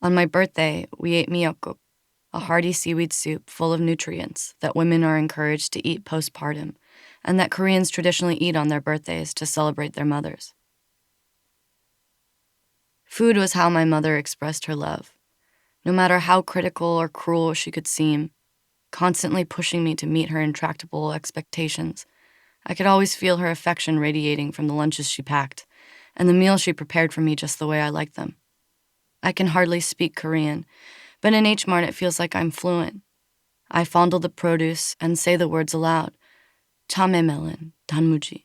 On my birthday, we ate miyeokguk, a hearty seaweed soup full of nutrients that women are encouraged to eat postpartum, and that Koreans traditionally eat on their birthdays to celebrate their mothers. Food was how my mother expressed her love, no matter how critical or cruel she could seem, constantly pushing me to meet her intractable expectations. I could always feel her affection radiating from the lunches she packed, and the meals she prepared for me just the way I liked them. I can hardly speak Korean, but in H Mart it feels like I'm fluent. I fondle the produce and say the words aloud. Chame melon, danmuji.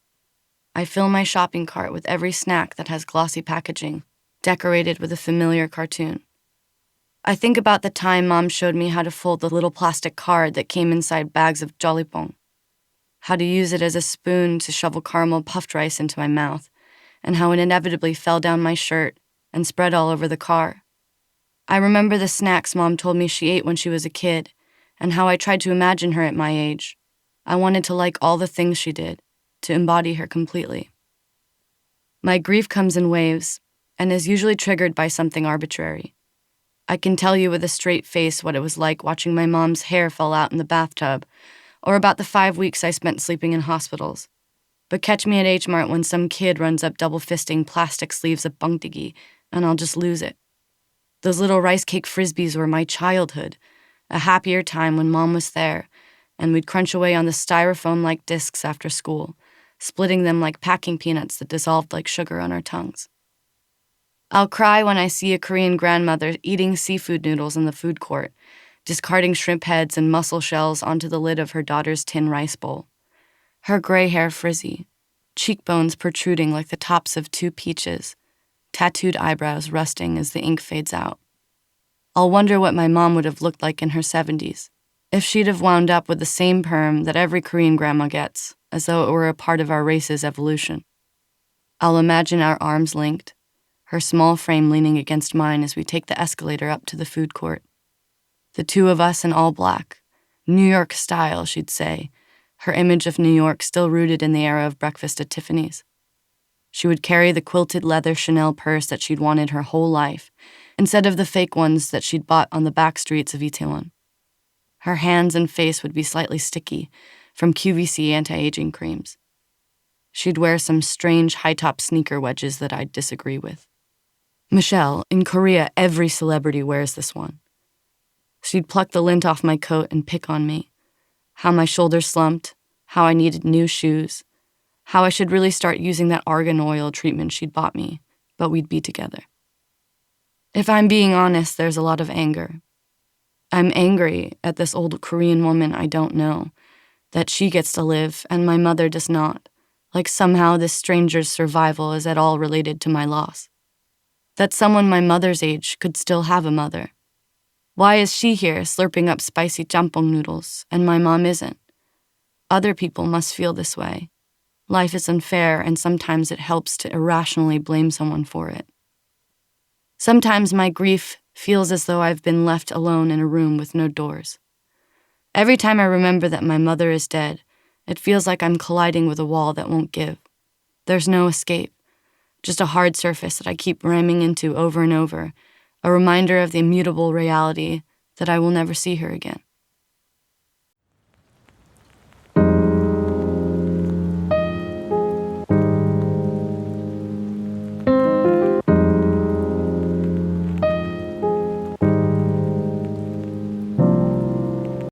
I fill my shopping cart with every snack that has glossy packaging, decorated with a familiar cartoon. I think about the time Mom showed me how to fold the little plastic card that came inside bags of jollypong, how to use it as a spoon to shovel caramel puffed rice into my mouth, and how it inevitably fell down my shirt and spread all over the car. I remember the snacks Mom told me she ate when she was a kid, and how I tried to imagine her at my age. I wanted to like all the things she did, to embody her completely. My grief comes in waves, and is usually triggered by something arbitrary. I can tell you with a straight face what it was like watching my mom's hair fall out in the bathtub, or about the 5 weeks I spent sleeping in hospitals. But catch me at H Mart when some kid runs up double-fisting plastic sleeves of bangtigi, and I'll just lose it. Those little rice cake frisbees were my childhood, a happier time when Mom was there, and we'd crunch away on the styrofoam-like discs after school, splitting them like packing peanuts that dissolved like sugar on our tongues. I'll cry when I see a Korean grandmother eating seafood noodles in the food court, discarding shrimp heads and mussel shells onto the lid of her daughter's tin rice bowl. Her gray hair frizzy, cheekbones protruding like the tops of 2 peaches, tattooed eyebrows rusting as the ink fades out. I'll wonder what my mom would have looked like in her 70s, if she'd have wound up with the same perm that every Korean grandma gets, as though it were a part of our race's evolution. I'll imagine our arms linked, her small frame leaning against mine as we take the escalator up to the food court. The two of us in all black, New York style, she'd say, her image of New York still rooted in the era of breakfast at Tiffany's. She would carry the quilted leather Chanel purse that she'd wanted her whole life, instead of the fake ones that she'd bought on the back streets of Itaewon. Her hands and face would be slightly sticky from QVC anti-aging creams. She'd wear some strange high-top sneaker wedges that I'd disagree with. Michelle, in Korea, every celebrity wears this one. She'd pluck the lint off my coat and pick on me. How my shoulders slumped, how I needed new shoes, how I should really start using that argan oil treatment she'd bought me, but we'd be together. If I'm being honest, there's a lot of anger. I'm angry at this old Korean woman I don't know, that she gets to live and my mother does not, like somehow this stranger's survival is at all related to my loss. That someone my mother's age could still have a mother. Why is she here slurping up spicy jampong noodles and my mom isn't? Other people must feel this way. Life is unfair and sometimes it helps to irrationally blame someone for it. Sometimes my grief feels as though I've been left alone in a room with no doors. Every time I remember that my mother is dead, it feels like I'm colliding with a wall that won't give. There's no escape, just a hard surface that I keep ramming into over and over, a reminder of the immutable reality that I will never see her again.